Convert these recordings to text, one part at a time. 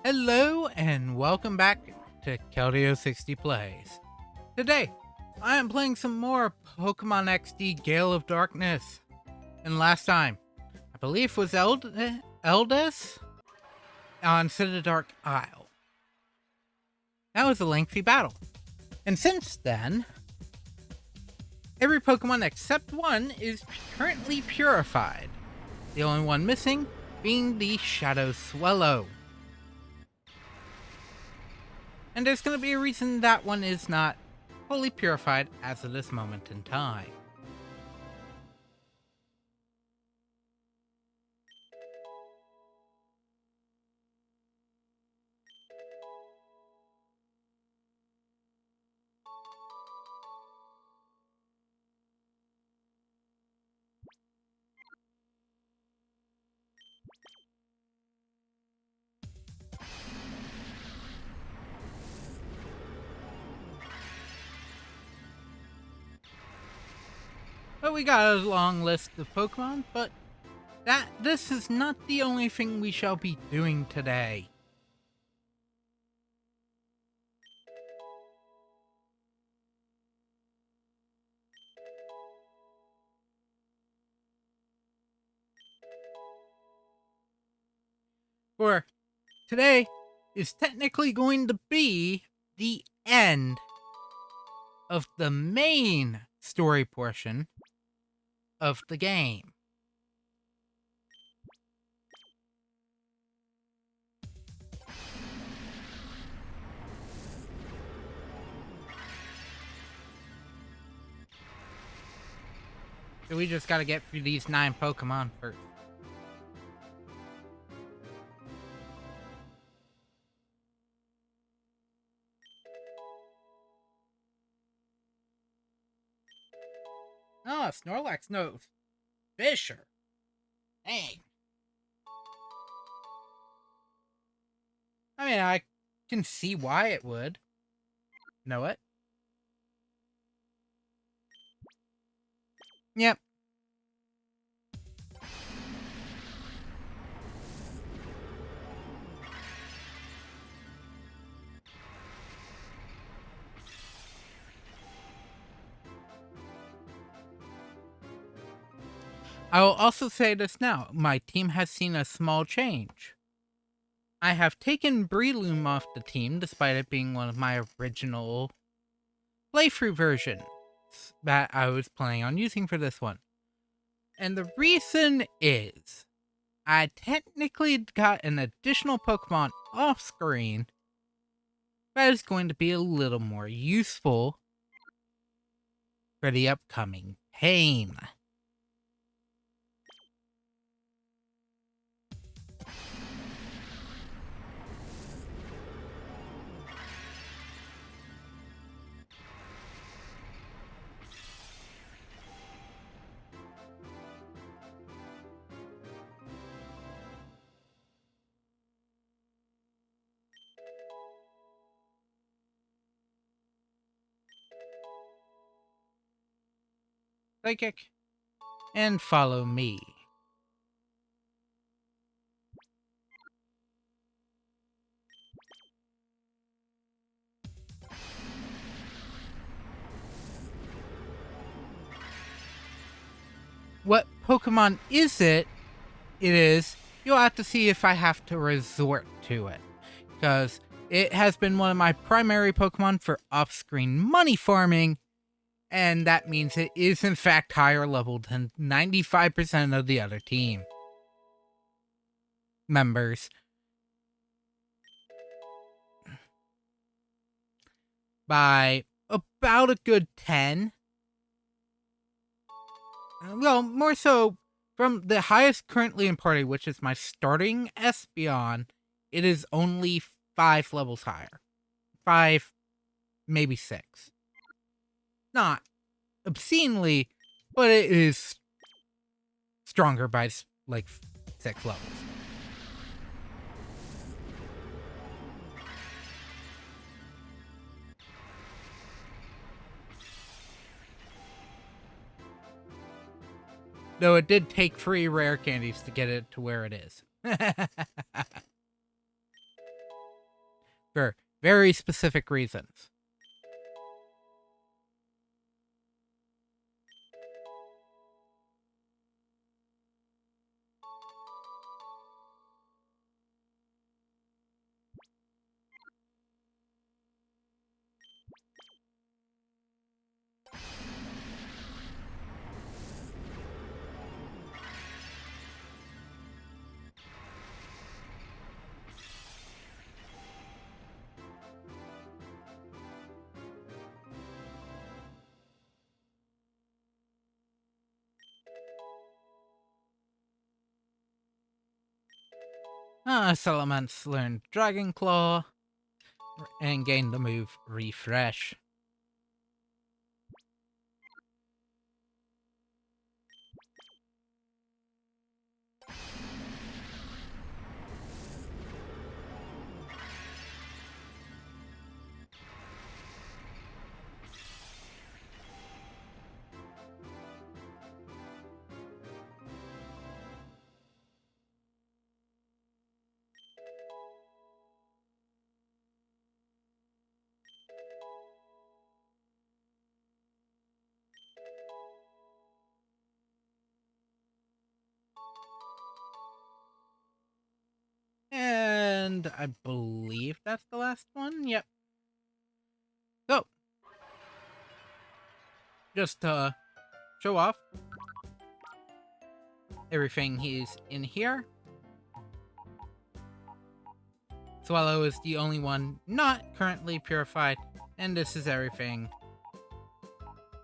Hello and welcome back to Keldeo60 Plays. Today, I am playing some more Pokemon XD Gale of Darkness. And last time, I believe was Eldis on Dark Isle. That was a lengthy battle. And since then, every Pokemon except one is currently purified. The only one missing being the Shadow Swallow. And there's going to be a reason that one is not fully purified as of this moment in time. But we got a long list of Pokemon, but this is not the only thing we shall be doing today. For today is technically going to be the end of the main story portion of the game. So we just gotta get through these 9 Pokemon first. Oh, Snorlax knows Fisher. Dang. I mean, I can see why it would. Know it? Yep. I will also say this now. My team has seen a small change. I have taken Breloom off the team, despite it being one of my original playthrough versions that I was planning on using for this one. And the reason is, I technically got an additional Pokemon off screen that is going to be a little more useful for the upcoming game. Psychic, and follow me. What Pokemon is it? It is, you'll have to see if I have to resort to it. Because it has been one of my primary Pokemon for off-screen money farming, and that means it is in fact higher level than 95% of the other team members. By about a good 10. Well, more so from the highest currently in party, which is my starting Espeon, it is only 5 levels higher. 5, maybe 6. Not obscenely, but it is stronger by like 6 levels. Though it did take 3 rare candies to get it to where it is. for very specific reasons. Salamence learned Dragon Claw and gained the move Refresh. And I believe that's the last one. Yep. So, just to show off everything he's in here. Swallow is the only one not currently purified, and this is everything.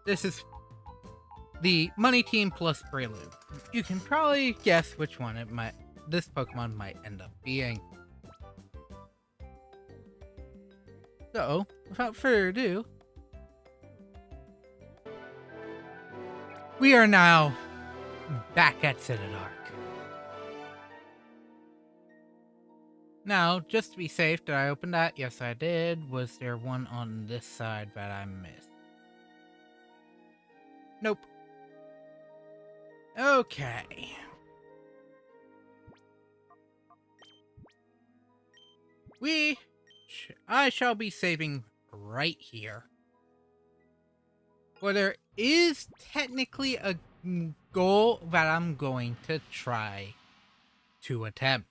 This is the Money Team plus Prelude. You can probably guess which one this Pokemon might end up being. So, without further ado, we are now back at Citadark. Now, just to be safe, did I open that? Yes, I did. Was there one on this side that I missed? Nope. Okay. I shall be saving right here. Well, there is technically a goal that I'm going to try to attempt.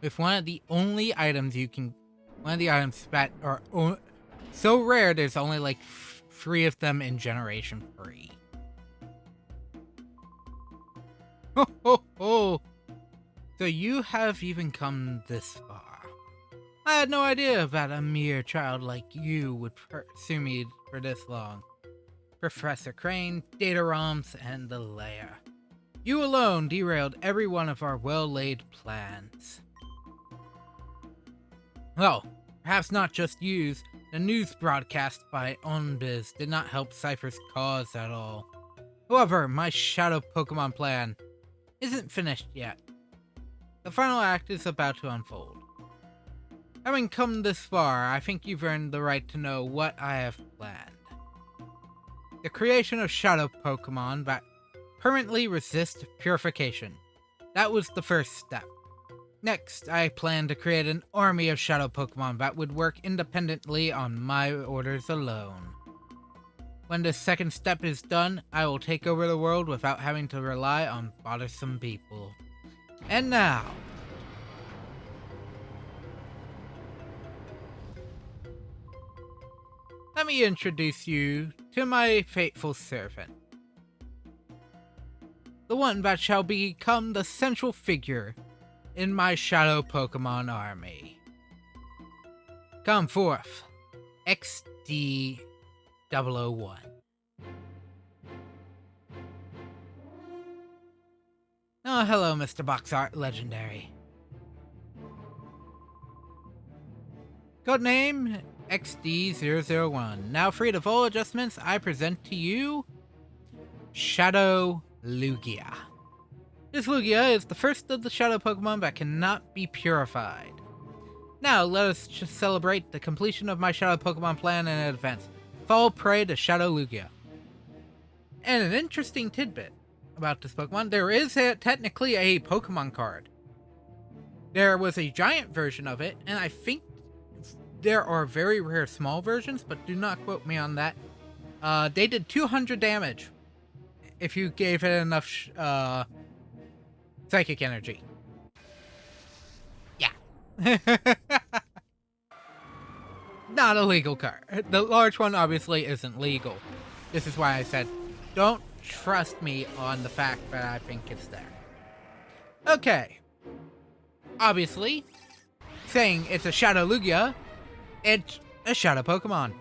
With one of the items that are so rare, there's only like 3 of them in Generation 3. Ho ho ho! So you have even come this far. I had no idea that a mere child like you would pursue me for this long. Professor Crane, Data ROMs, and the lair. You alone derailed every one of our well-laid plans. Well, perhaps not just yous. The news broadcast by OnBiz did not help Cypher's cause at all. However, my Shadow Pokemon plan isn't finished yet. The final act is about to unfold. Having come this far, I think you've earned the right to know what I have planned. The creation of Shadow Pokemon that permanently resist purification. That was the first step. Next, I plan to create an army of Shadow Pokemon that would work independently on my orders alone. When this second step is done, I will take over the world without having to rely on bothersome people. And now, let me introduce you to my faithful servant. The one that shall become the central figure in my Shadow Pokemon army. Come forth, XD001. Oh, hello, Mr. Box Art Legendary. Codename XD001. Now freed of all adjustments, I present to you Shadow Lugia. This Lugia is the first of the Shadow Pokemon that cannot be purified. Now, let us just celebrate the completion of my Shadow Pokemon plan in advance. Fall prey to Shadow Lugia. And an interesting tidbit. about this Pokemon. There is technically a Pokemon card. There was a giant version of it, and I think there are very rare small versions, but do not quote me on that. They did 200 damage if you gave it enough psychic energy. Yeah. Not a legal card. The large one obviously isn't legal. This is why I said, don't trust me on the fact that I think it's there. Okay. Obviously, saying it's a Shadow Lugia, it's a Shadow Pokemon.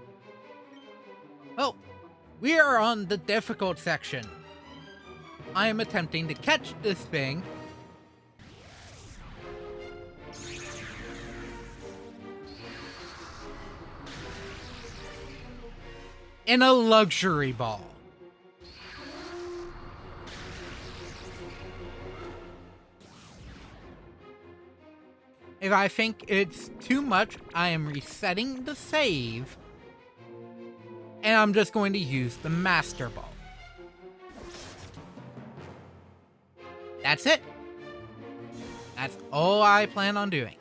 Well, we are on the difficult section. I am attempting to catch this thing. In a luxury ball. If I think it's too much, I am resetting the save. And I'm just going to use the Master Ball. That's it. That's all I plan on doing.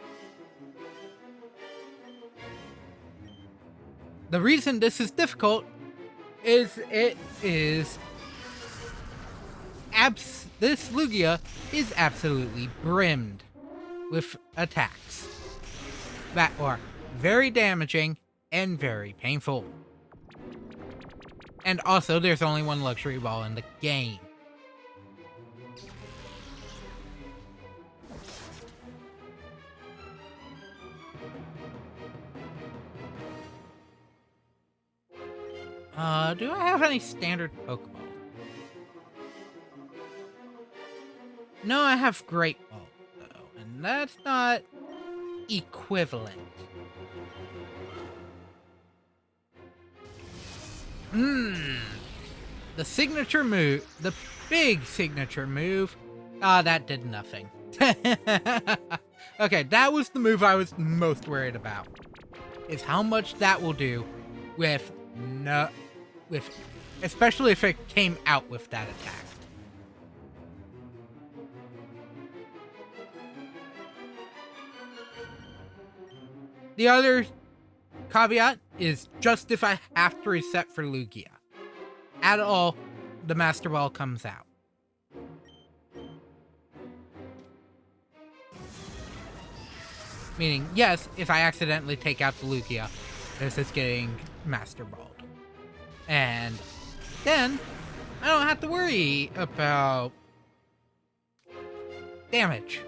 The reason this is difficult is this Lugia is absolutely brimmed with attacks that are very damaging and very painful. And also, there's only one luxury ball in the game. Do I have any standard Pokeball? No, I have Great Ball, though, and that's not equivalent. The signature move, the big signature move, that did nothing. Okay, that was the move I was most worried about, is how much that will do especially if it came out with that attack. The other caveat is just if I have to reset for Lugia. At all, the Master Ball comes out. Meaning, yes, if I accidentally take out the Lugia, this is getting Master Balled. And then, I don't have to worry about damage.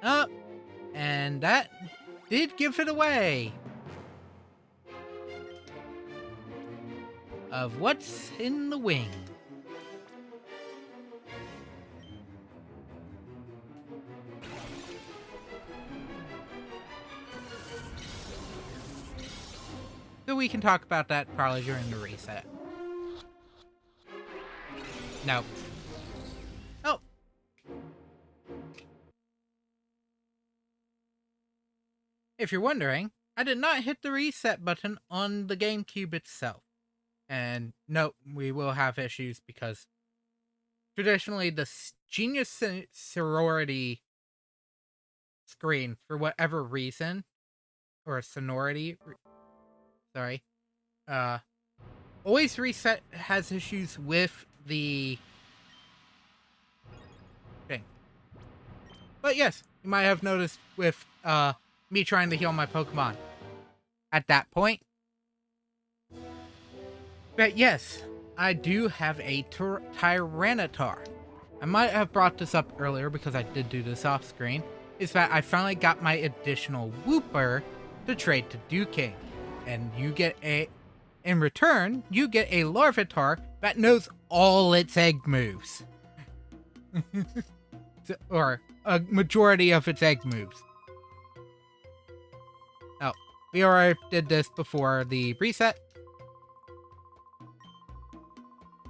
Oh, and that did give it away. Of what's in the wing. So we can talk about that probably during the reset. No. Oh. If you're wondering, I did not hit the reset button on the GameCube itself. And note, we will have issues because traditionally the Genius Sorority screen, for whatever reason, or sonority, sorry, always reset has issues with the thing. But yes, you might have noticed with me trying to heal my Pokemon at that point. But yes, I do have a Tyranitar. I might have brought this up earlier because I did do this off screen. Is that I finally got my additional Wooper to trade to Duking. And you get in return, you get a Larvitar that knows all its egg moves. Or a majority of its egg moves. Oh, we already did this before the reset.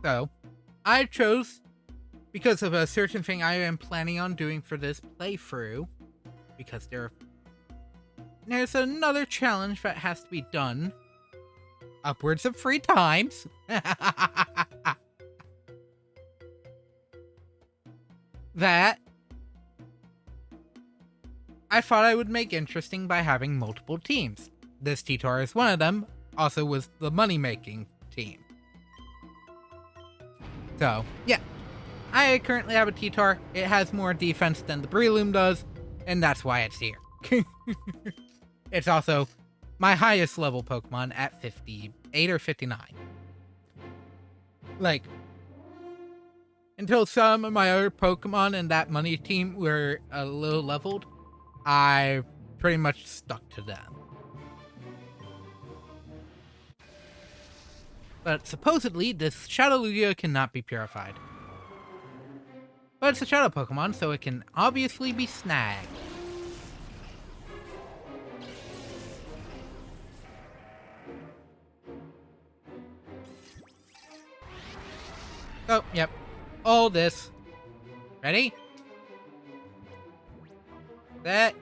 So, I chose, because of a certain thing I am planning on doing for this playthrough, because there's another challenge that has to be done upwards of 3 times. That I thought I would make interesting by having multiple teams. This T-Tar is one of them, also was the money-making team. So, yeah. I currently have a T-Tar. It has more defense than the Breloom does, and that's why it's here. It's also my highest level Pokemon at 58 or 59. Like, until some of my other Pokemon in that money team were a little leveled, I pretty much stuck to them. But supposedly, this Shadow Lugia cannot be purified. But it's a Shadow Pokemon, so it can obviously be snagged. Oh, yep. All this. Ready? That.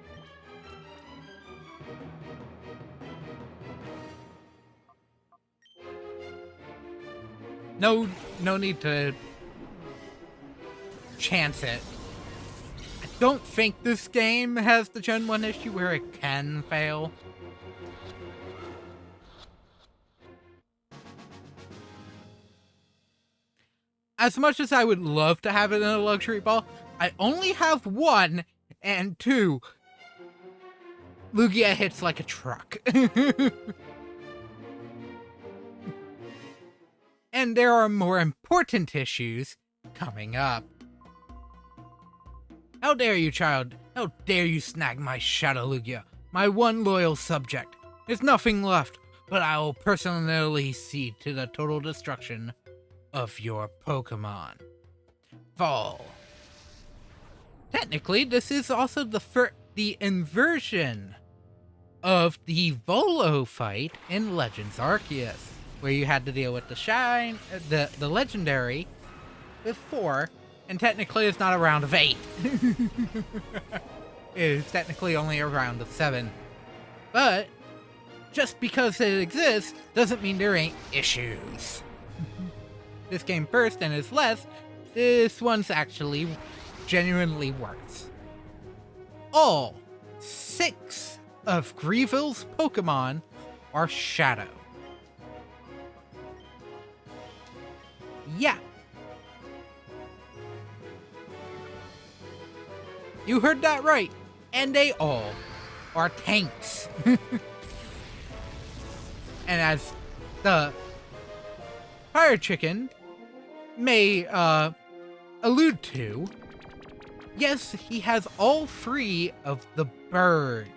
No need to chance it. I don't think this game has the Gen 1 issue where it can fail. As much as I would love to have it in a luxury ball, I only have 1, and 2, Lugia hits like a truck. And there are more important issues coming up. How dare you, child? How dare you snag my Shadow Lugia, my one loyal subject? There's nothing left, but I will personally see to the total destruction of your Pokemon. Fall. Technically, this is also the inversion of the Volo fight in Legends Arceus, where you had to deal with the legendary with 4, and technically it's not a round of 8. It is technically only a round of 7. But just because it exists doesn't mean there ain't issues. This came first and is less. This one's actually genuinely works. All 6 of Greeville's Pokemon are Shadow. Yeah. You heard that right. And they all are tanks. And as the Fire Chicken may allude to, yes, he has all 3 of the birds.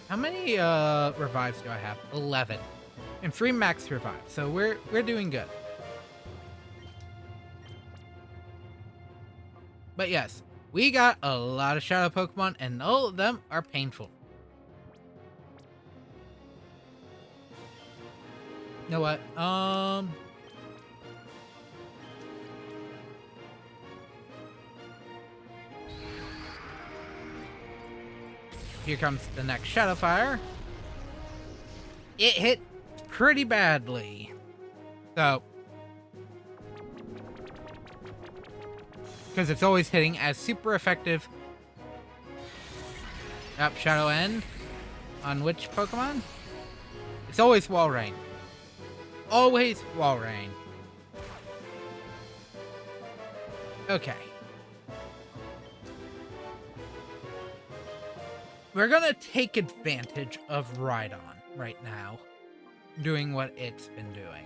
How many revives do I have? 11. And 3 max revives, so we're doing good. But yes, we got a lot of Shadow Pokemon, and all of them are painful. You know what? Here comes the next Shadow Fire. It hit pretty badly. So, because it's always hitting as super effective. Yep, Shadow End. On which Pokemon? It's always Walrein. Always Walrein. Okay. We're gonna take advantage of Rhydon right now, doing what it's been doing.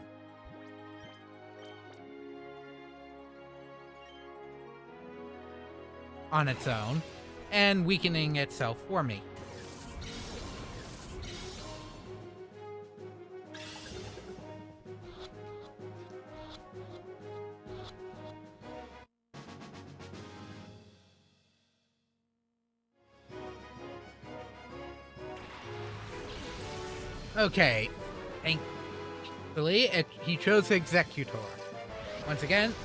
on its own and weakening itself for me. Okay, thankfully he chose Executor. Once again,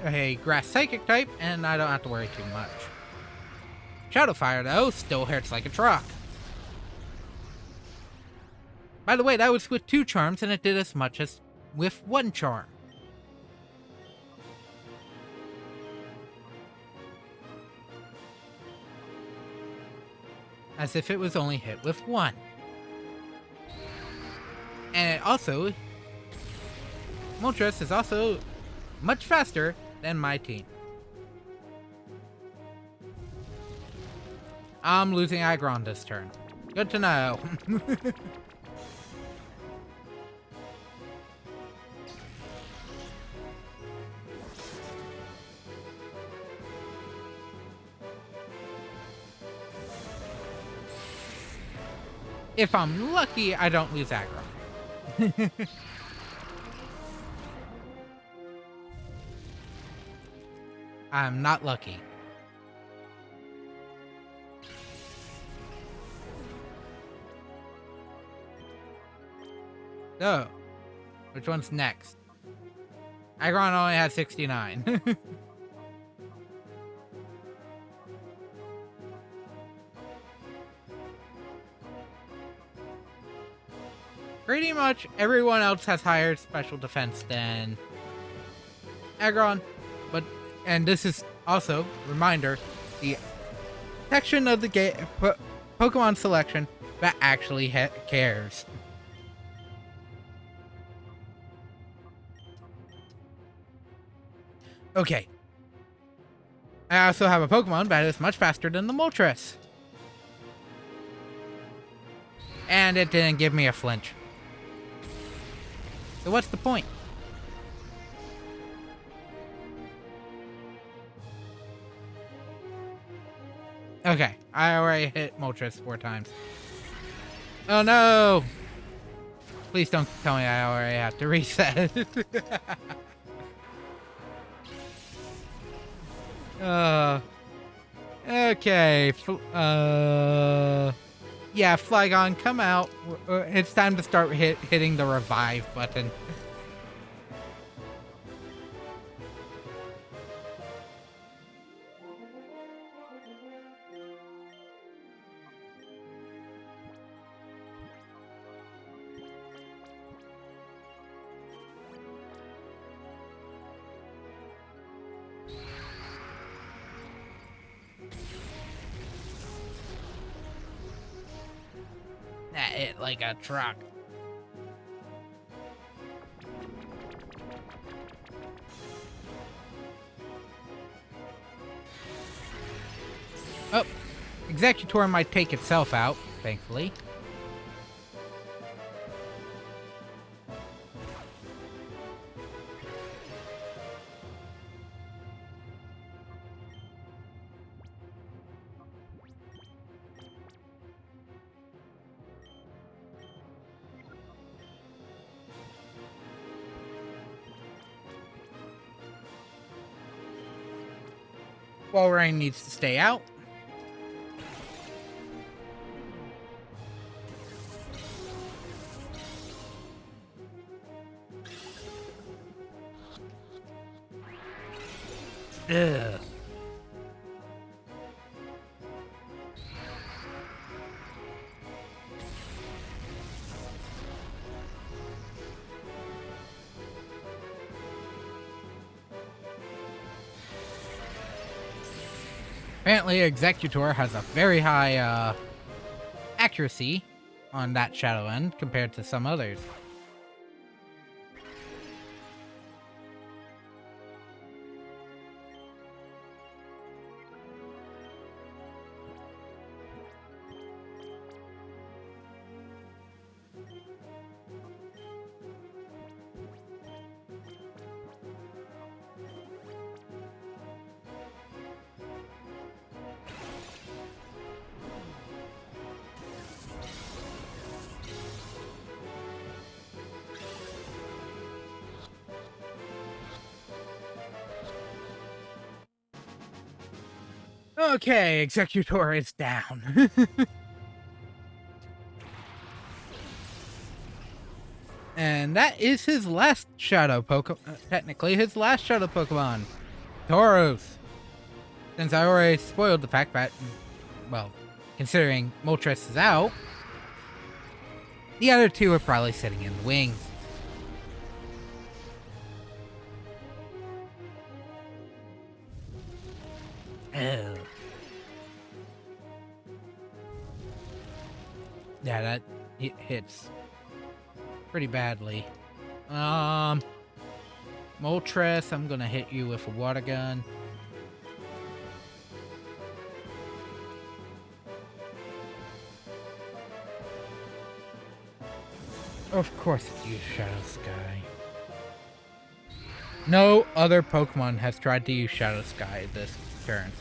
a grass psychic type, and I don't have to worry too much. Shadow Fire, though, still hurts like a truck. By the way, that was with 2 charms, and it did as much as with 1 charm. As if it was only hit with 1. And it also, Moltres is also much faster than my team. I'm losing Aggron this turn. Good to know. If I'm lucky, I don't lose Aggron. I'm not lucky. So, which one's next? Aggron only has 69. Pretty much everyone else has higher special defense than Aggron, and this is also, reminder, the section of the Pokemon selection that actually cares. Okay. I also have a Pokemon that is much faster than the Moltres. And it didn't give me a flinch. So what's the point? Okay, I already hit Moltres 4 times. Oh no! Please don't tell me I already have to reset. Okay. Yeah, Flygon, come out. It's time to start hitting the revive button. That hit like a truck. Oh, Executor might take itself out, thankfully. Walrein needs to stay out. Ugh. Apparently, Executor has a very high accuracy on that Shadow End compared to some others. Okay, Executor is down. And that is his last shadow Pokemon. Technically, his last shadow Pokemon. Tauros. Since I already spoiled the fact that, well, considering Moltres is out, the other two are probably sitting in the wings. Oh. Yeah, that hits pretty badly. Moltres, I'm gonna hit you with a water gun. Of course it's use Shadow Sky. No other Pokemon has tried to use Shadow Sky this turn.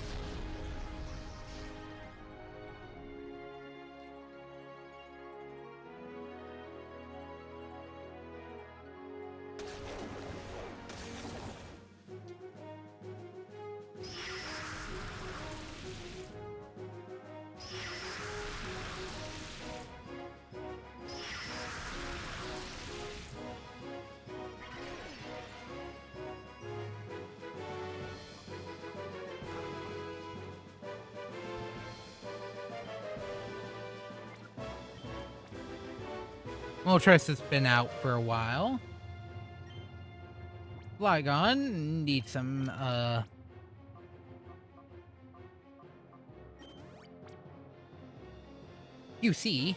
Moltres has been out for a while. Flygon needs some, QC.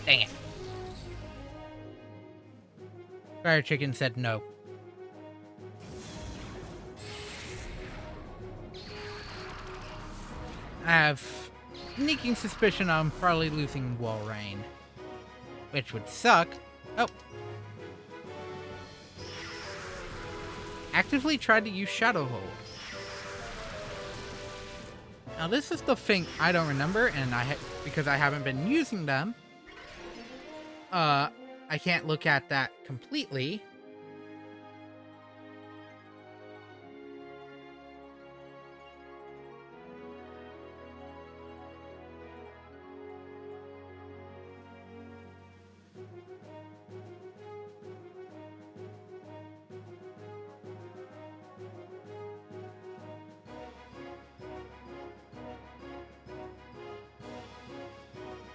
Dang it. Fire Chicken said no. I have sneaking suspicion I'm probably losing Wall Rain, which would suck. Oh. Actively tried to use Shadow Hold. Now this is the thing I don't remember, and because I haven't been using them, I can't look at that completely.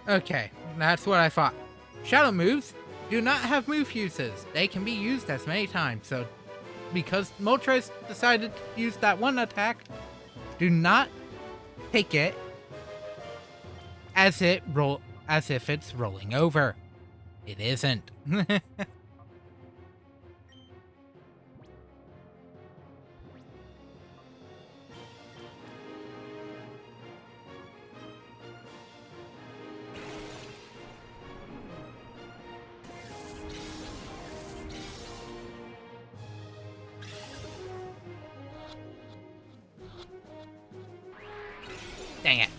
Okay, that's what I thought. Shadow moves do not have move uses. They can be used as many times, so because Moltres decided to use that one attack, do not take it as if it's rolling over. It isn't. Dang it.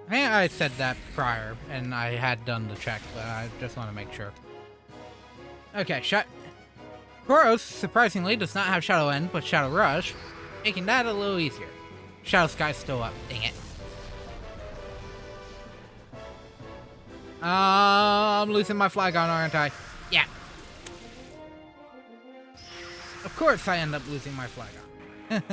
I think I said that prior, and I had done the check, but I just want to make sure. Okay, Tauros, surprisingly, does not have Shadow End, but Shadow Rush, making that a little easier. Shadow Sky's still up. Dang it. I'm losing my Flygon, aren't I? Yeah. Of course I end up losing my Flygon.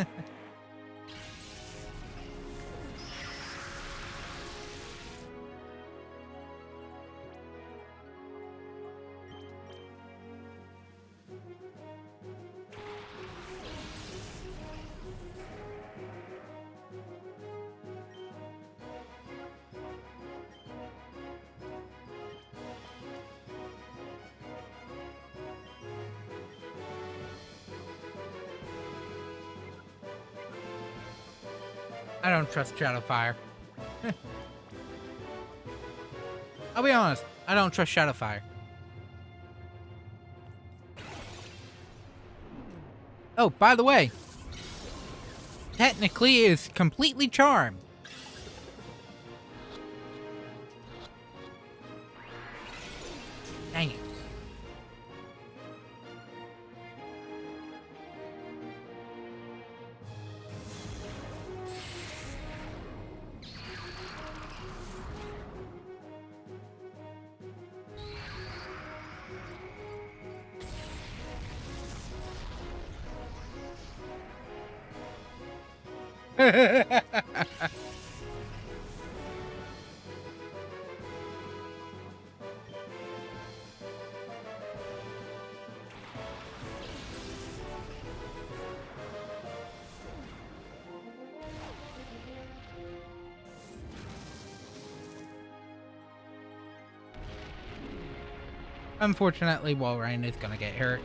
I don't trust Shadowfire. I'll be honest, I don't trust Shadowfire. Oh, by the way, technically is completely charmed. Unfortunately, Walrein is gonna get hurt.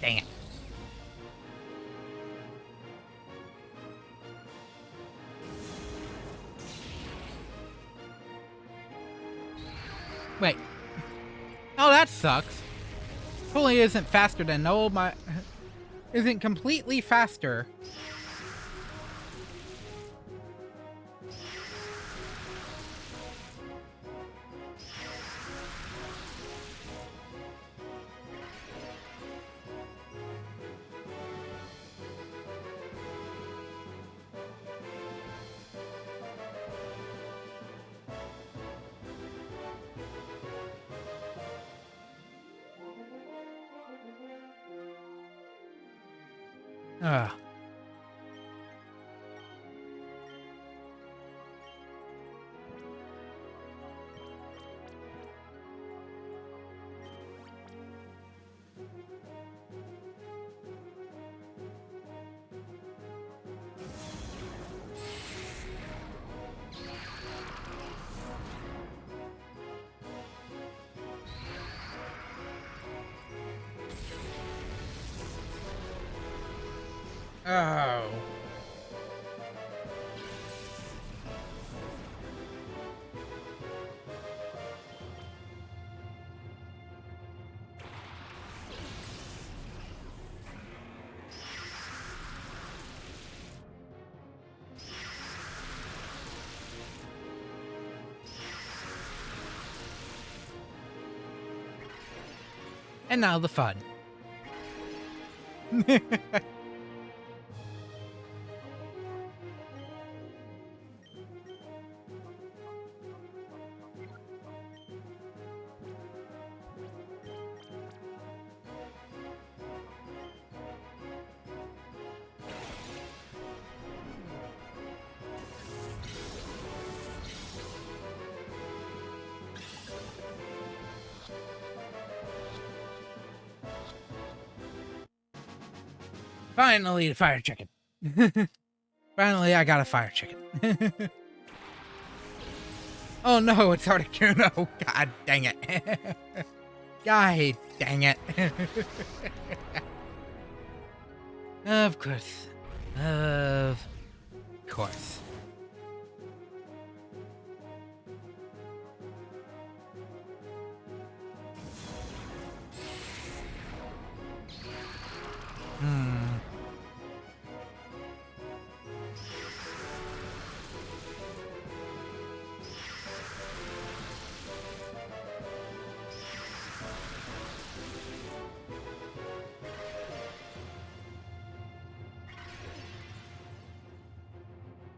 Dang it. Wait. Oh, that sucks. Totally isn't faster than no my isn't completely faster. Ugh. Oh. And now the fun. Finally, the fire chicken. Finally, I got a fire chicken. Oh no, it's Articuno. God dang it. God dang it. Of course. Of course.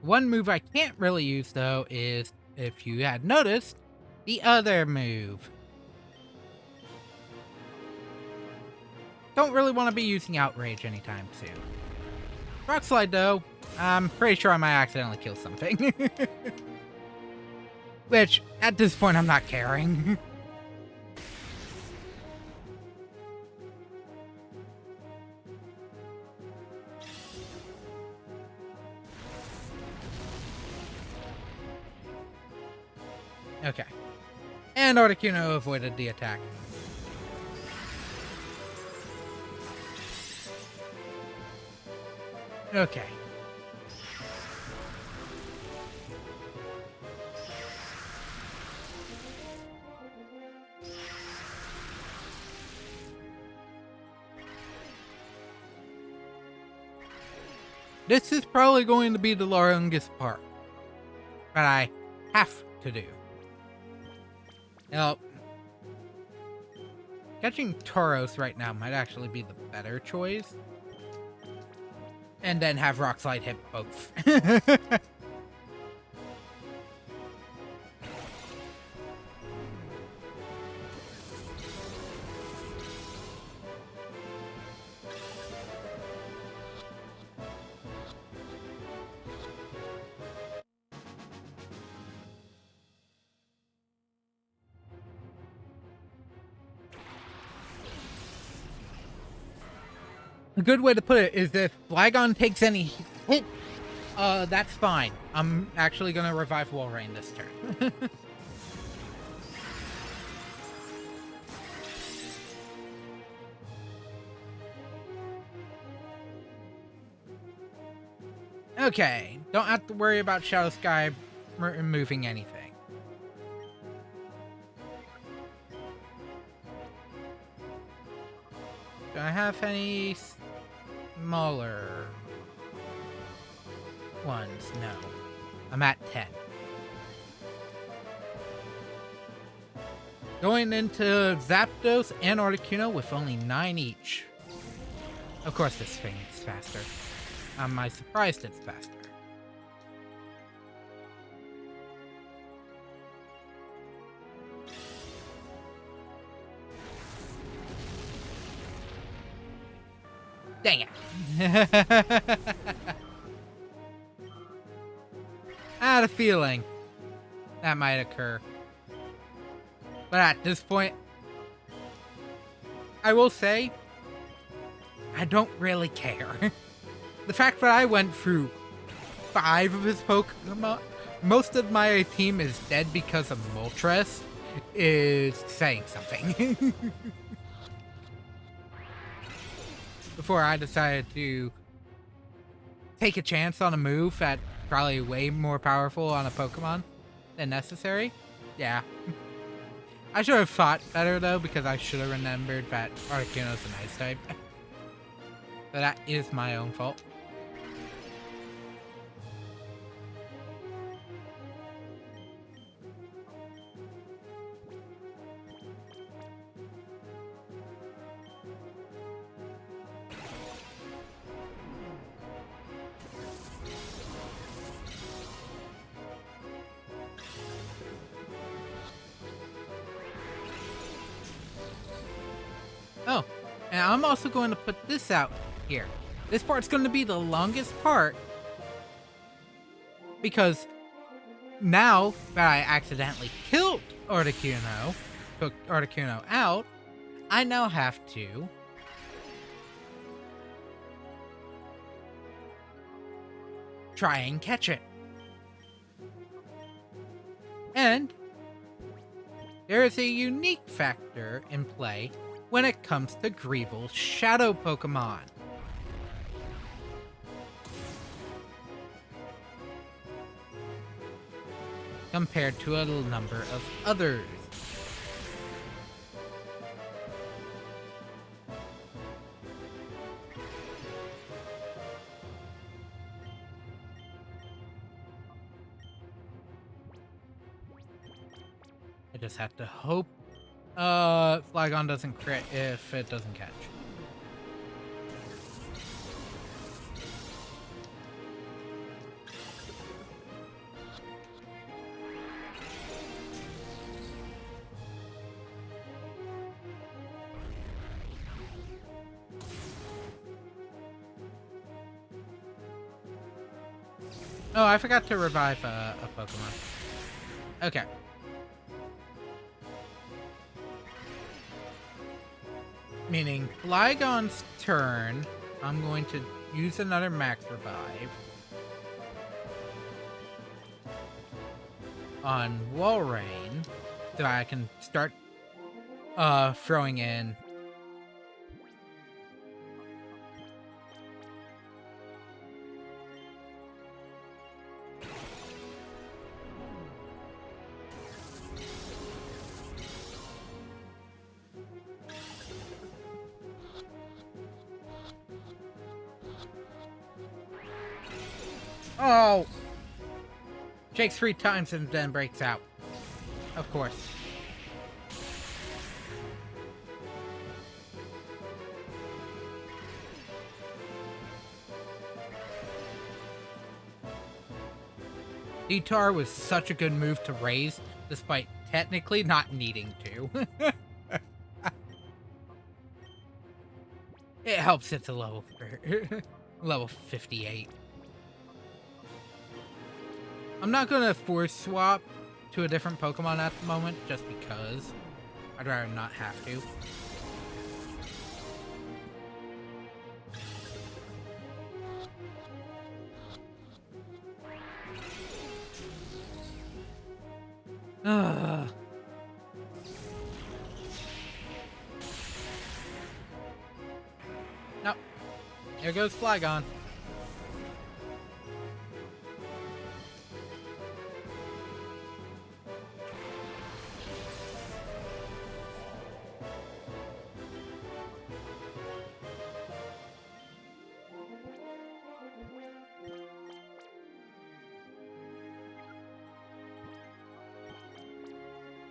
One move I can't really use, though, is, if you had noticed, the other move. Don't really want to be using Outrage anytime soon. Rock Slide, though, I'm pretty sure I might accidentally kill something. Which, at this point, I'm not caring. Okay. And Articuno avoided the attack. Okay. This is probably going to be the longest part that I have to do. Now, catching Tauros right now might actually be the better choice. And then have Rock Slide hit both. A good way to put it is if Flygon takes any hit, that's fine. I'm actually gonna revive Walrein this turn. Okay, don't have to worry about Shadow Sky removing anything. Do I have any smaller ones? No. I'm at 10. Going into Zapdos and Articuno with only 9 each. Of course this thing is faster. Am I surprised it's faster? Dang it. I had a feeling that might occur. But at this point, I will say, I don't really care. The fact that I went through 5 of his Pokemon, most of my team is dead because of Moltres, is saying something. Before I decided to take a chance on a move that's probably way more powerful on a Pokemon than necessary. Yeah. I should have thought better though, because I should have remembered that Articuno's an ice type. But that is my own fault. Oh, and I'm also going to put this out here. This part's going to be the longest part because now that I accidentally killed Articuno, took Articuno out, I now have to try and catch it. And there is a unique factor in play when it comes to Greevil's shadow Pokemon. Compared to a number of others. I just have to hope Flygon doesn't crit if it doesn't catch. Oh, I forgot to revive a Pokemon. Okay. Meaning, Flygon's turn, I'm going to use another Max Revive on Walrein so I can start throwing in Oh! Shakes 3 times and then breaks out. Of course. Detour was such a good move to raise, despite technically not needing to. It helps it's a level level 58. I'm not gonna force swap to a different Pokemon at the moment, just because. I'd rather not have to. Ugh. Nope. There goes Flygon.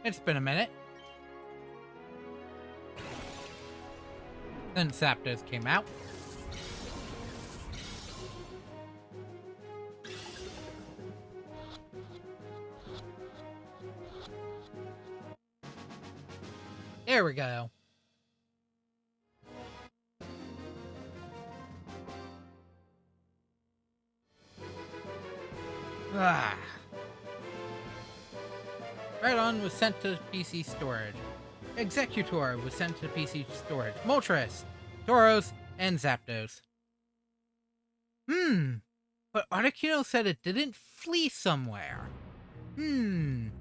It's been a minute. Then Zapdos came out. There we go. Ah. Rhydon was sent to PC storage. Executor was sent to PC storage. Moltres, Tauros, and Zapdos. But Articuno said it didn't flee somewhere. Why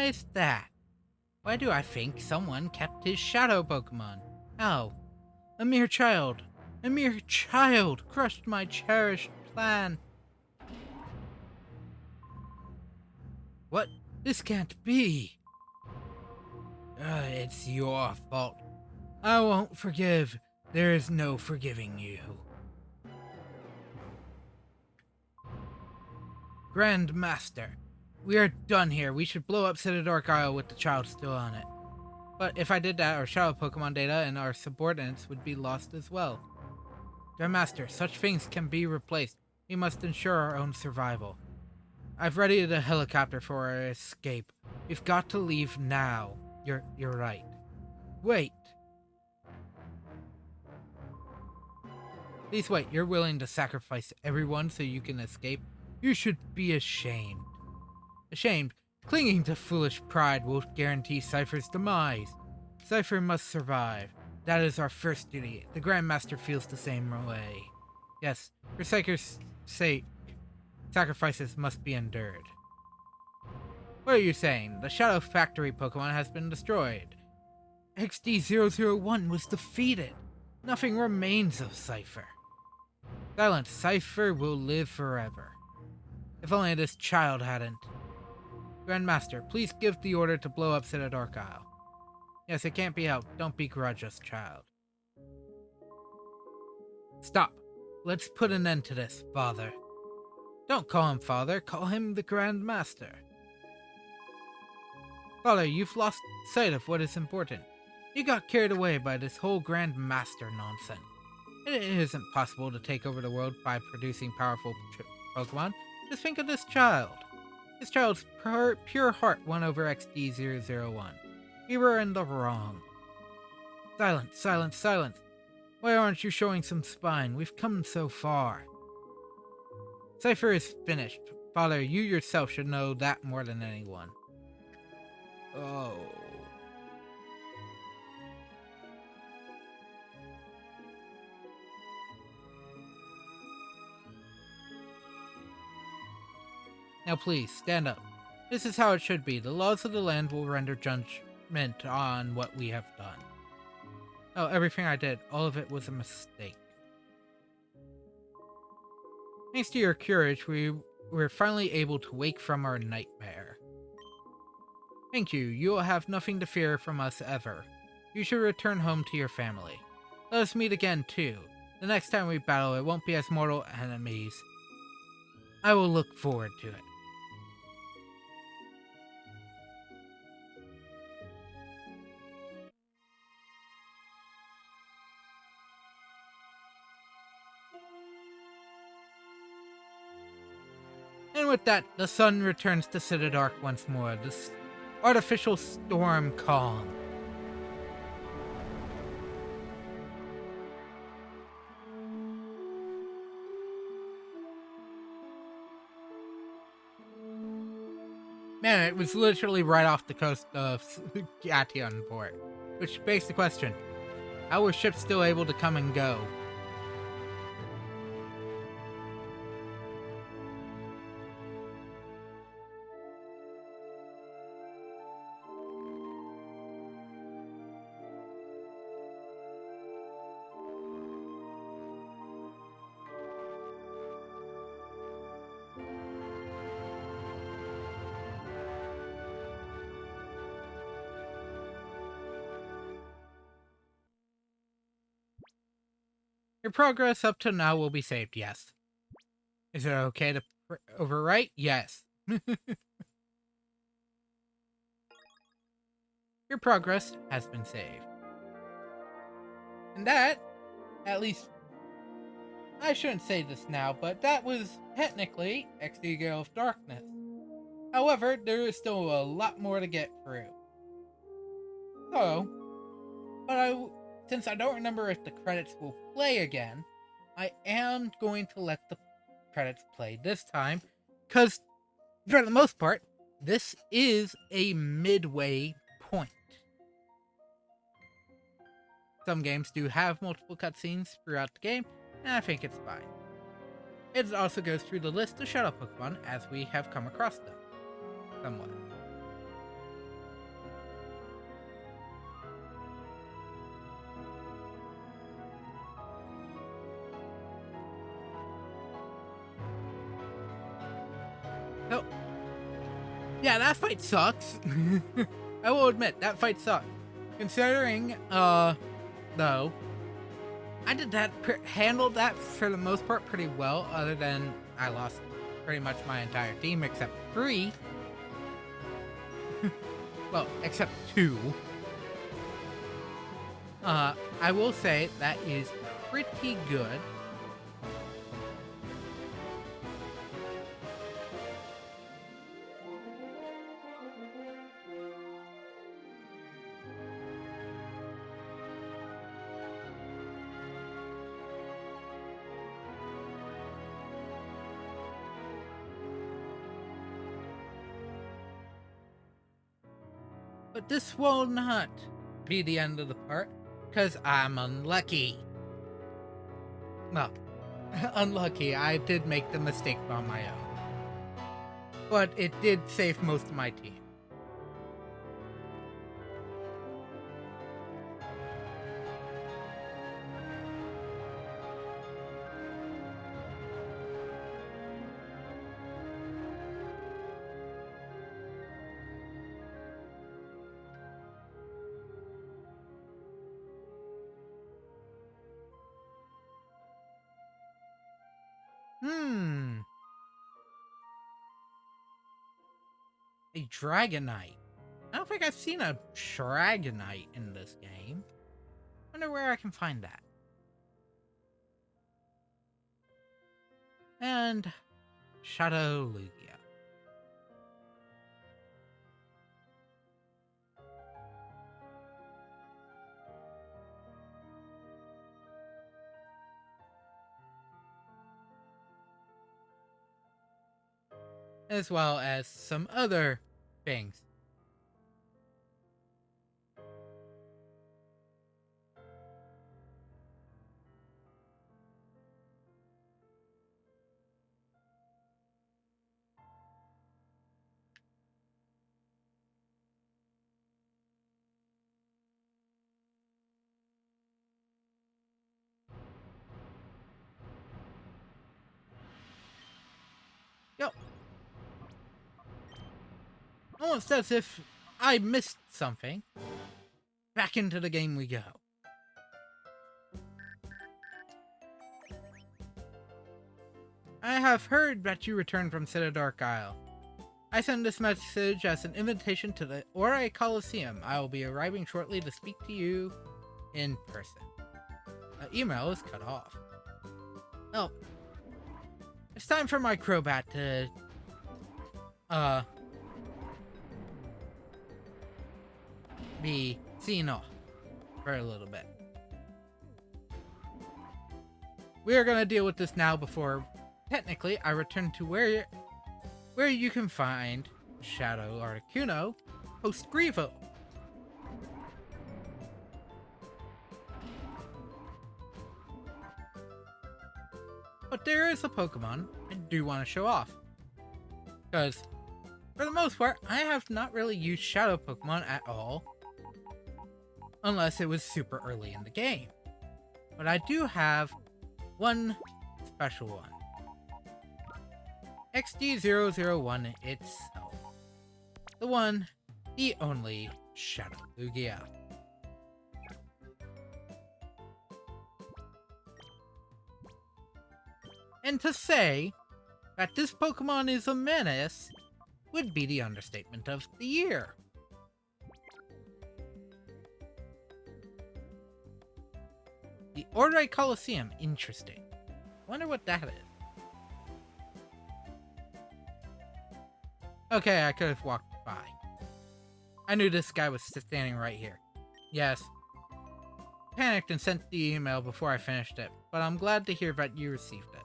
is that? Why do I think someone kept his shadow Pokemon? Oh, a mere child crushed my cherished plan. What? This can't be. It's your fault. I won't forgive. There is no forgiving you. Grand Master, we are done here. We should blow up Citador Isle with the child still on it. But if I did that, our shadow Pokemon data and our subordinates would be lost as well. Grand Master, such things can be replaced. We must ensure our own survival. I've readied a helicopter for our escape. We've got to leave now. You're right. Wait. Please wait. You're willing to sacrifice everyone so you can escape? You should be ashamed. Ashamed? Clinging to foolish pride will guarantee Cypher's demise. Cypher must survive. That is our first duty. The Grandmaster feels the same way. Yes, for Cypher's sake, sacrifices must be endured. What are you saying? The Shadow Factory Pokemon has been destroyed. XD001 was defeated. Nothing remains of Cypher. Silence. Cypher will live forever. If only this child hadn't. Grandmaster, please give the order to blow up Citador Isle. Yes, it can't be helped. Don't begrudge us, child. Stop. Let's put an end to this, Father. Don't call him Father. Call him the Grand Master. Father, you've lost sight of what is important. You got carried away by this whole Grand Master nonsense. It isn't possible to take over the world by producing powerful Pokemon. Just think of this child. This child's pure heart won over XD001. We were in the wrong. Silence, silence, silence. Why aren't you showing some spine? We've come so far. Cypher is finished. Father, you yourself should know that more than anyone. Oh. Now please, stand up. This is how it should be. The laws of the land will render judgment on what we have done. Oh, everything I did, all of it was a mistake. Thanks to your courage, we were finally able to wake from our nightmare. Thank you. You will have nothing to fear from us ever. You should return home to your family. Let us meet again, too. The next time we battle, it won't be as mortal enemies. I will look forward to it. And with that, the sun returns to Citadark once more, this artificial storm calm. Man, it was literally right off the coast of Gation port, which begs the question, how were ships still able to come and go? Your progress up to now will be saved, yes. Is it okay to overwrite? Yes. Your progress has been saved. And that, at least, I shouldn't say this now, but that was technically XD Gale of Darkness. However, there is still a lot more to get through. So, since I don't remember if the credits will play again, I am going to let the credits play this time, because for the most part, this is a midway point. Some games do have multiple cutscenes throughout the game, and I think it's fine. It also goes through the list of shuttle Pokemon as we have come across them, somewhat. So, yeah, that fight sucks. I will admit, that fight sucks. Considering, though, I handled that for the most part pretty well, other than I lost pretty much my entire team except 3. Well, except 2. I will say that is pretty good. But this will not be the end of the part, because I'm unlucky. Well, unlucky, I did make the mistake on my own. But it did save most of my team. A Dragonite. I don't think I've seen a Dragonite in this game. Wonder where I can find that. And Shadow Lugia. As well as some other things. Yep. Almost as if I missed something. Back into the game we go. I have heard that you returned from Dark Isle. I send this message as an invitation to the Ori Coliseum. I will be arriving shortly to speak to you in person. The email is cut off. Well, it's time for my Crobat to be seen off for a little bit. We are gonna deal with this now before technically I return to where you can find Shadow Articuno post Grievo. But there is a Pokemon I do want to show off. Because, for the most part, I have not really used Shadow Pokemon at all. Unless it was super early in the game. But I do have one special one. XD001 itself. The one, the only Shadow Lugia. And to say that this Pokemon is a menace would be the understatement of the year. The Ori Coliseum, interesting. Wonder what that is. Okay, I could have walked by. I knew this guy was standing right here. Yes. Panicked and sent the email before I finished it, but I'm glad to hear that you received it.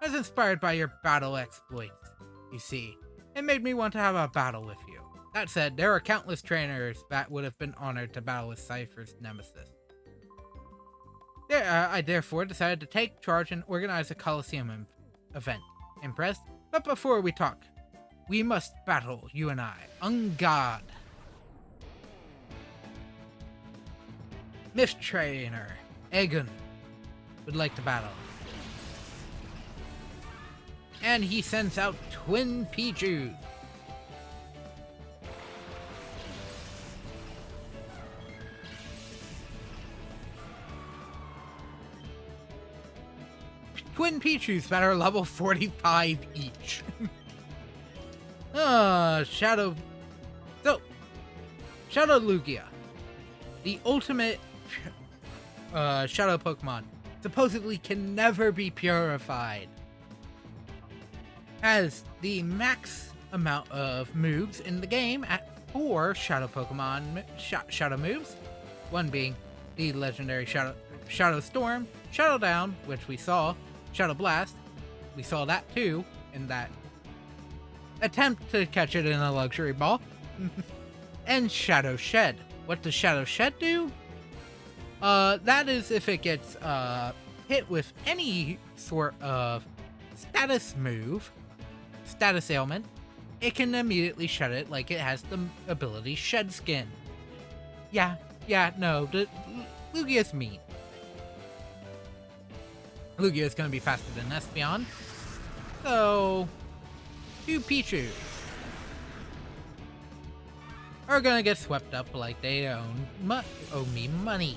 I was inspired by your battle exploits, you see. It made me want to have a battle with you. That said, there are countless trainers that would have been honored to battle with Cypher's nemesis. I therefore decided to take charge and organize a Coliseum event. Impressed? But before we talk, we must battle, you and I, on guard. Myth Trainer Egan would like to battle. And he sends out Twin Pichu. Twin Pichus that are level 45 each. Shadow Lugia. The ultimate Shadow Pokemon. Supposedly can never be purified. Has the max amount of moves in the game at 4 Shadow Pokemon Shadow moves. One being the legendary Shadow Storm, Shadow Down, which we saw, Shadow Blast, we saw that too in that attempt to catch it in a luxury ball, and Shadow Shed. What does Shadow Shed do? That is if it gets hit with any sort of status move, status ailment, it can immediately shed it like it has the ability Shed Skin. Yeah, no, Lugia's mean. Lugia is going to be faster than Espeon. So, 2 Pichu are going to get swept up like they owe me money.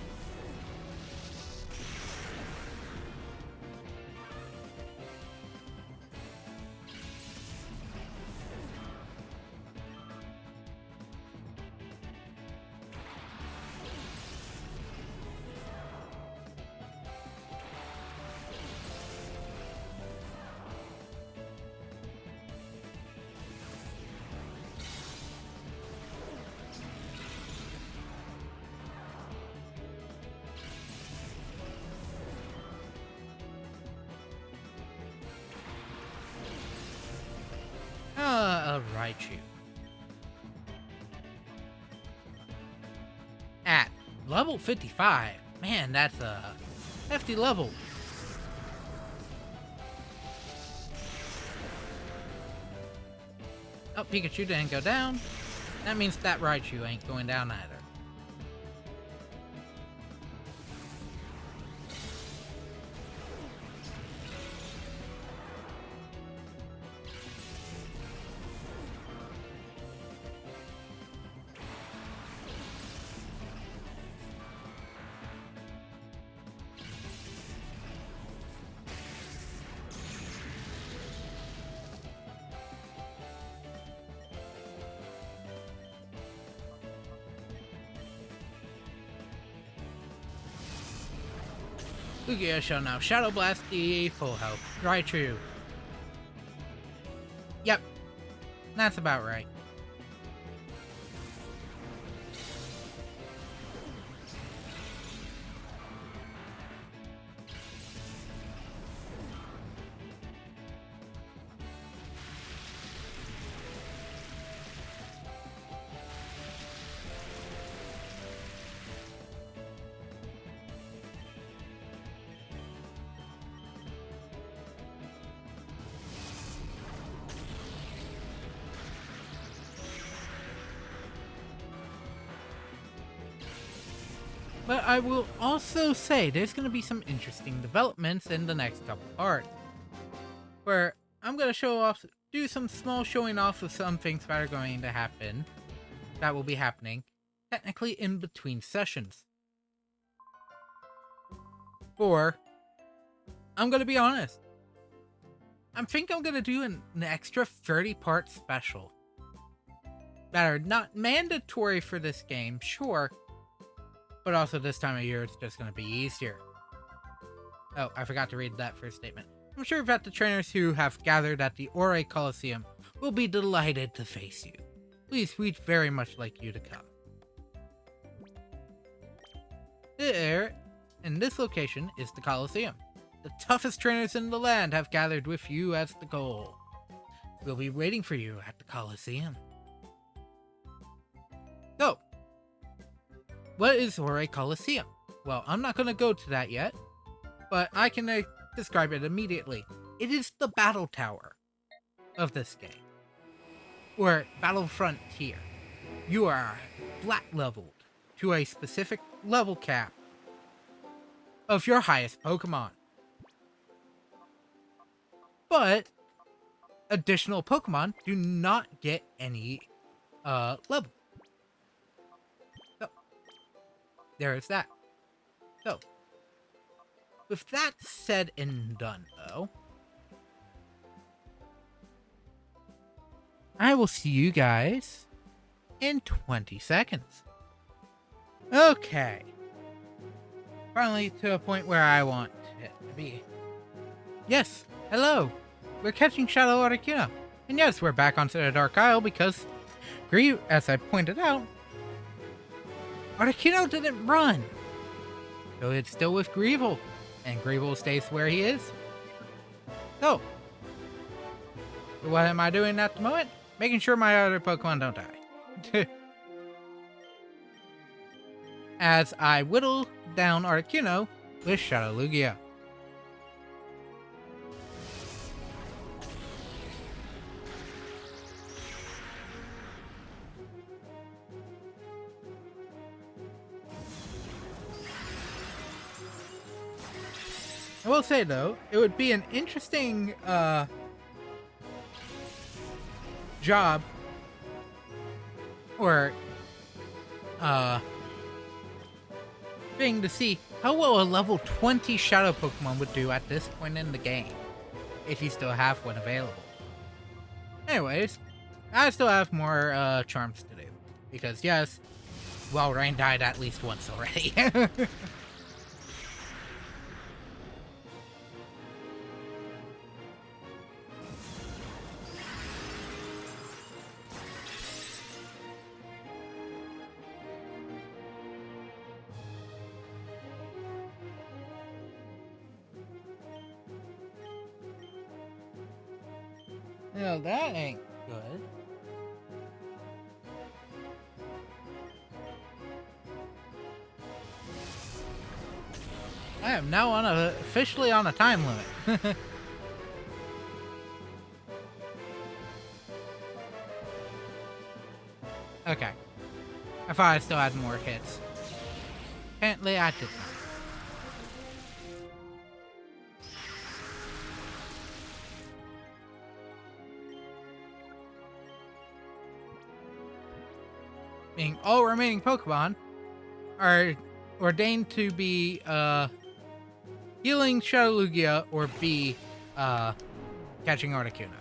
Raichu. At level 55. Man, that's a hefty level. Oh, Pikachu didn't go down. That means that Raichu ain't going down either. Lugia shall now Shadow Blast the full health. Raichu. Yep, that's about right. But I will also say there's going to be some interesting developments in the next couple parts, where I'm going to do some small showing off of some things that are going to happen, that will be happening, technically in between sessions. Or, I'm going to be honest, I think I'm going to do an extra 30-part special that are not mandatory for this game, sure, but also this time of year, it's just going to be easier. Oh, I forgot to read that first statement. I'm sure that the trainers who have gathered at the Ore Coliseum will be delighted to face you. Please, we'd very much like you to come. There, in this location, is the Coliseum. The toughest trainers in the land have gathered with you as the goal. We'll be waiting for you at the Coliseum. So, what is Ore Coliseum? Well, I'm not going to go to that yet, but I can describe it immediately. It is the battle tower of this game, or battle frontier. You are flat leveled to a specific level cap of your highest Pokemon. But additional Pokemon do not get any level. So, there is that. So, with that said and done, though, I will see you guys in 20 seconds. Okay. Finally to a point where I want it to be. Yes, hello. We're catching Shadow Articuno. And yes, we're back onto the Dark Isle because, as I pointed out, Articuno didn't run. So it's still with Greevil. And Greevil stays where he is. So, what am I doing at the moment? Making sure my other Pokemon don't die. As I whittle down Articuno with Shadow Lugia. I will say, though, it would be an interesting job or thing to see how well a level 20 Shadow Pokemon would do at this point in the game, if you still have one available. Anyways, I still have more charms to do, because yes, Rain died at least once already. No, that ain't good. I am now officially on a time limit. Okay. I thought I still had more hits. Apparently I did not. Meaning all remaining Pokemon are ordained to be healing Shadow Lugia or be catching Articuno.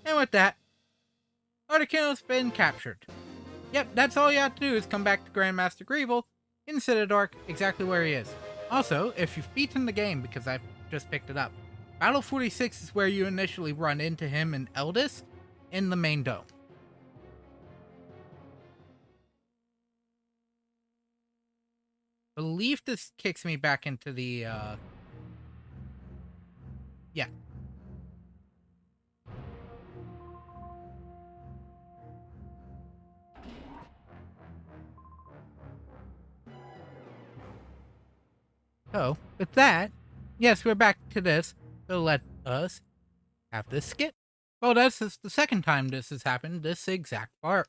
And with that, Articuno's been captured. Yep, that's all you have to do is come back to Grandmaster Greevil in Citadark, exactly where he is. Also, if you've beaten the game, because I've just picked it up, Battle 46 is where you initially run into him and Eldis in the main dome. I believe this kicks me back into the, yeah. So, with that, yes, we're back to this, so let us have this skip. Well, this is the second time this has happened, this exact part.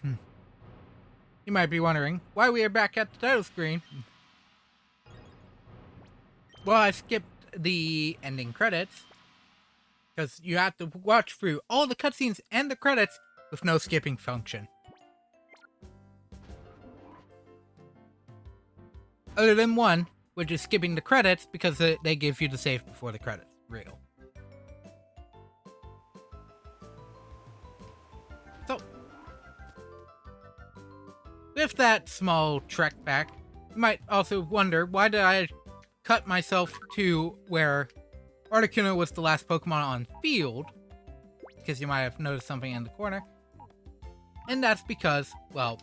You might be wondering why we are back at the title screen. Well, I skipped the ending credits, because you have to watch through all the cutscenes and the credits with no skipping function. Other than one, which is skipping the credits because they give you the save before the credits. Real. So, with that small trek back, you might also wonder, why did I cut myself to where Articuno was the last Pokemon on field? Because you might have noticed something in the corner. And that's because, well,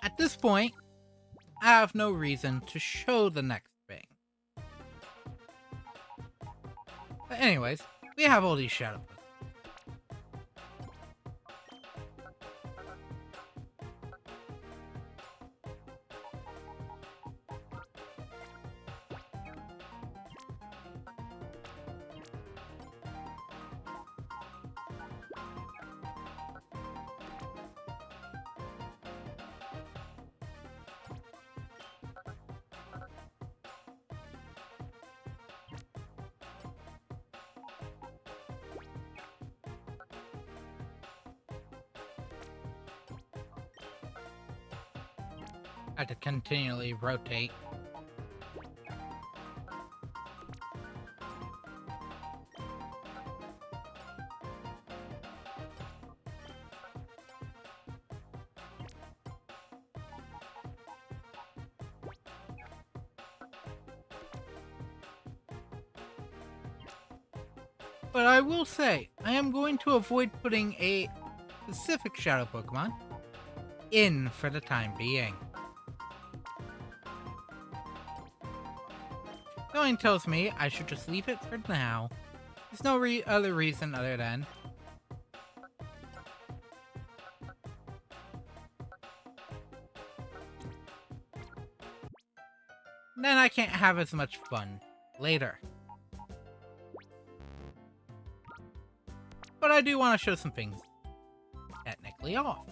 at this point, I have no reason to show the next thing. But anyways, we have all these shadow Pokemon. I have to continually rotate. But I will say, I am going to avoid putting a specific shadow Pokemon in for the time being. Something tells me I should just leave it for now. There's no other reason other than then I can't have as much fun later. But I do want to show some things technically off.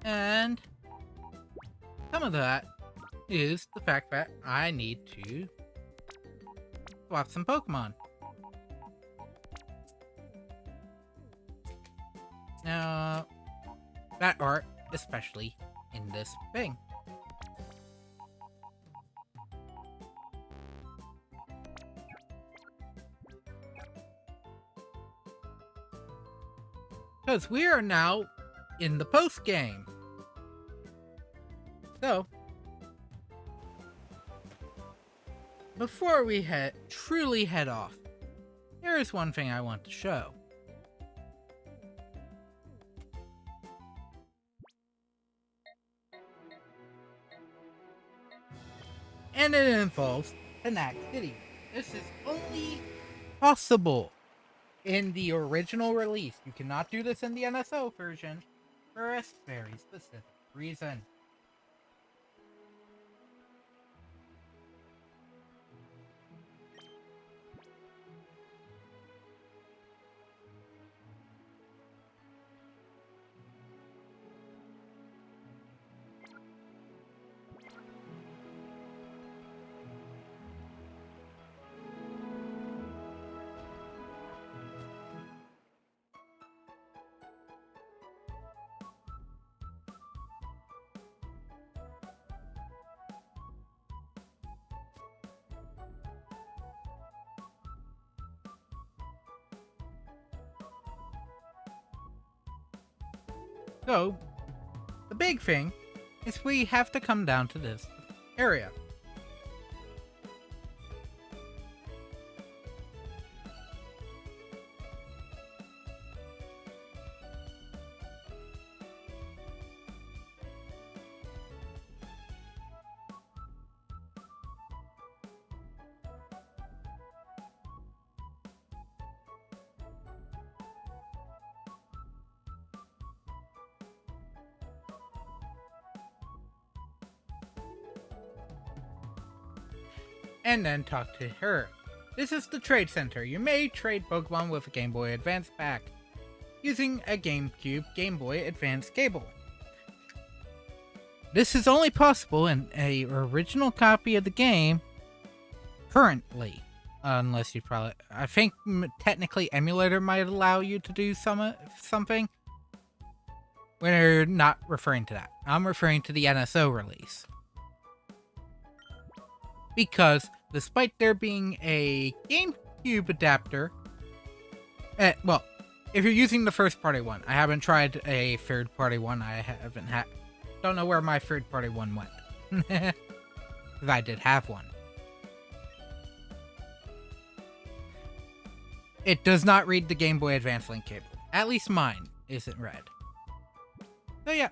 And some of that is the fact that I need to swap some Pokemon. Now, that art, especially in this thing. Because we are now in the post game. So, before we truly head off, there is one thing I want to show. And it involves Connect City. This is only possible in the original release. You cannot do this in the NSO version for a very specific reason. So, the big thing is we have to come down to this area. And then talk to her. This is the trade center. You may trade Pokemon with a Game Boy Advance pack using a GameCube Game Boy Advance cable. This is only possible in a original copy of the game currently, unless you probably, I think technically emulator might allow you to do something. We're not referring to that. I'm referring to the NSO release. Because despite there being a GameCube adapter, well, if you're using the first party one, I haven't tried a third party one. I haven't don't know where my third party one went. Because I did have one. It does not read the Game Boy Advance link cable. At least mine isn't read. So yeah.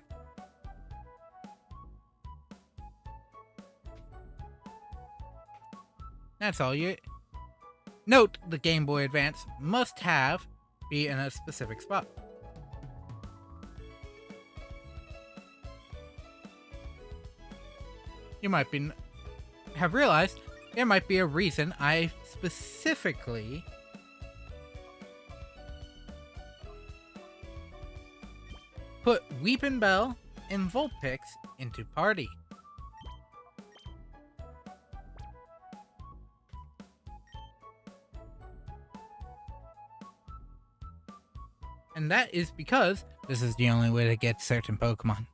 That's all you... Note, the Game Boy Advance must be in a specific spot. You might have realized there might be a reason I specifically put Weepin' Bell and Vulpix into party. And that is because this is the only way to get certain Pokemon.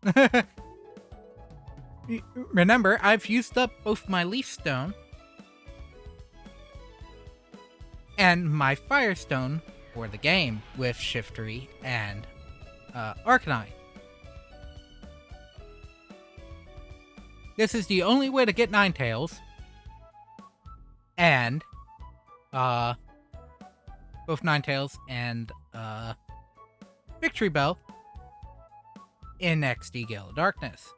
Remember, I've used up both my Leaf Stone and my Firestone for the game with Shiftry and Arcanine. This is the only way to get Ninetales and both Ninetales and Victory Bell in XD Gale of Darkness.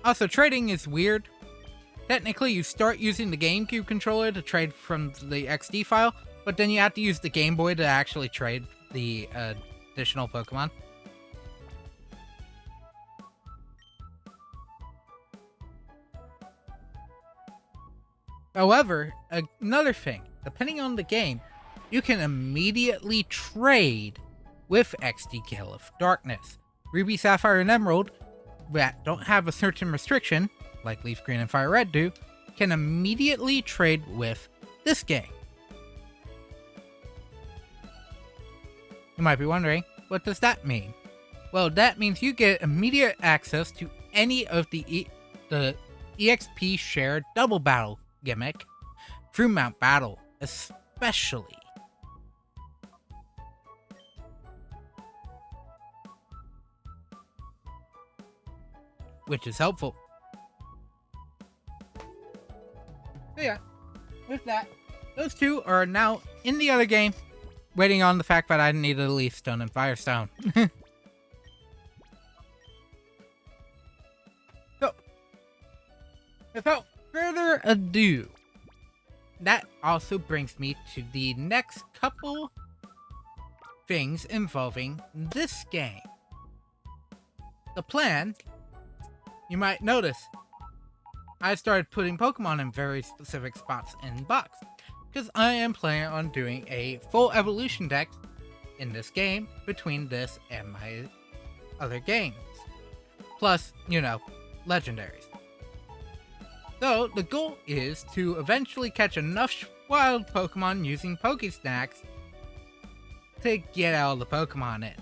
Also, trading is weird. Technically, you start using the GameCube controller to trade from the XD file, but then you have to use the Game Boy to actually trade the additional Pokemon. However, another thing, depending on the game, you can immediately trade with XD Gale of Darkness. Ruby, Sapphire, and Emerald that don't have a certain restriction, like Leaf Green and Fire Red do, can immediately trade with this game. You might be wondering, what does that mean? Well, that means you get immediate access to any of the EXP shared double battle gimmick through Mount Battle, especially. Which is helpful. So yeah, with that, those two are now in the other game, waiting on the fact that I needed a Leaf Stone and Firestone. So, without further ado, that also brings me to the next couple things involving this game. The plan, you might notice, I started putting Pokemon in very specific spots in the box, because I am planning on doing a full evolution deck in this game between this and my other games. Plus, you know, legendaries. So, the goal is to eventually catch enough wild Pokemon using Pokesnacks to get all the Pokemon in.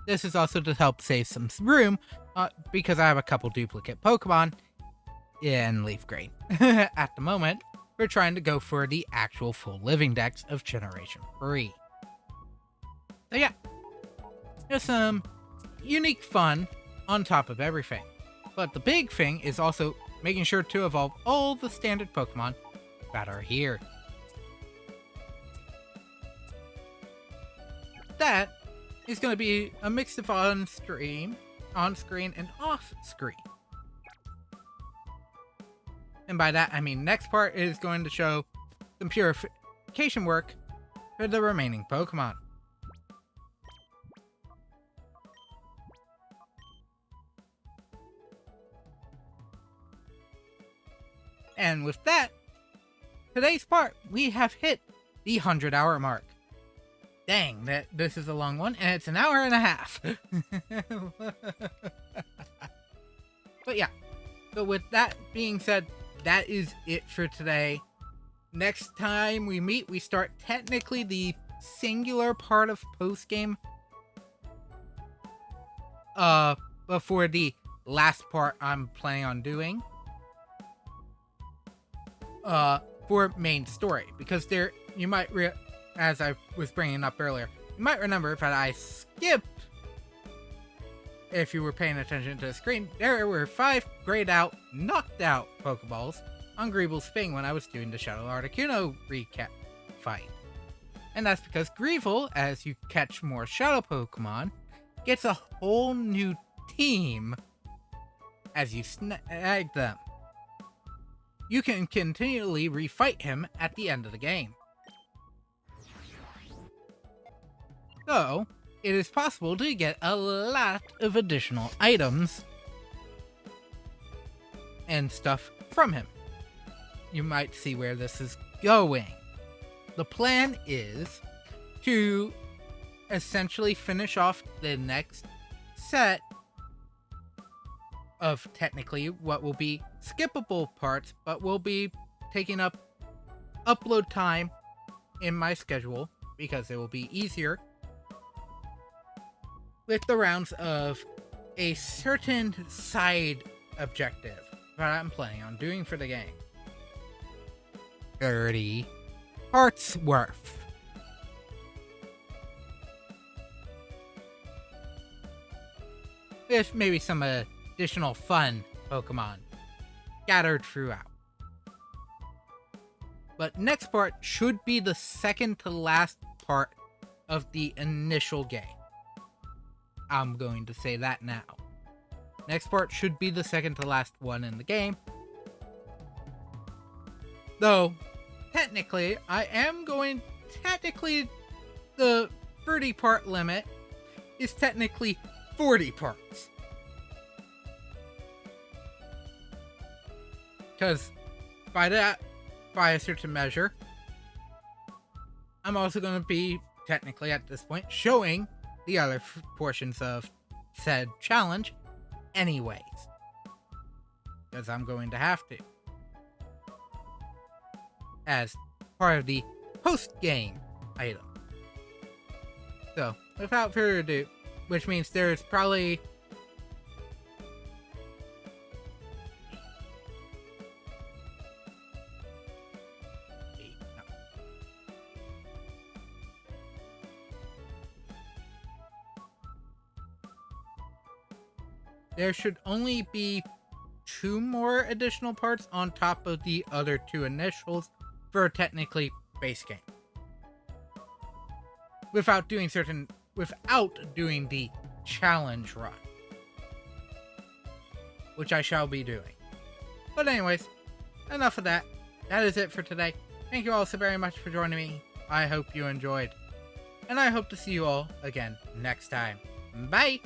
This is also to help save some room, because I have a couple duplicate Pokemon in Leaf Green. At the moment, we're trying to go for the actual full living dex of Generation 3. So yeah, just some unique fun on top of everything. But the big thing is also making sure to evolve all the standard Pokemon that are here. That is going to be a mix of on-screen and off-screen. And by that, I mean next part is going to show some purification work for the remaining Pokemon. And with that, today's part, we have hit the 100-hour mark. Dang, this is a long one, and it's an hour and a half. But yeah, so with that being said, that is it for today. Next time we meet, we start technically the singular part of post-game. Before the last part I'm planning on doing. For main story. Because there, you might, as I was bringing up earlier, you might remember that I skipped, if you were paying attention to the screen, there were 5 grayed out, knocked out Pokeballs on Greeble's thing when I was doing the Shadow Articuno recap fight. And that's because Greeble, as you catch more Shadow Pokemon, gets a whole new team as you snag them. You can continually refight him at the end of the game. So, it is possible to get a lot of additional items and stuff from him. You might see where this is going. The plan is to essentially finish off the next set of technically what will be skippable parts, but will be taking up upload time in my schedule because it will be easier with the rounds of a certain side objective that I'm planning on doing for the game. 30 parts worth. With maybe some additional fun Pokemon scattered throughout. But next part should be the second to last part of the initial game. I'm going to say that now. Next part should be the second to last one in the game. Though, technically, the 30 part limit is technically 40 parts. Because by a certain measure, I'm also going to be, technically at this point, showing the other portions of said challenge anyways. Because I'm going to have to. As part of the post-game item. So, without further ado, which means there's probably... There should only be 2 more additional parts on top of the other 2 initials for a technically base game. Without doing the challenge run. Which I shall be doing. But anyways, enough of that. That is it for today. Thank you all so very much for joining me. I hope you enjoyed. And I hope to see you all again next time. Bye!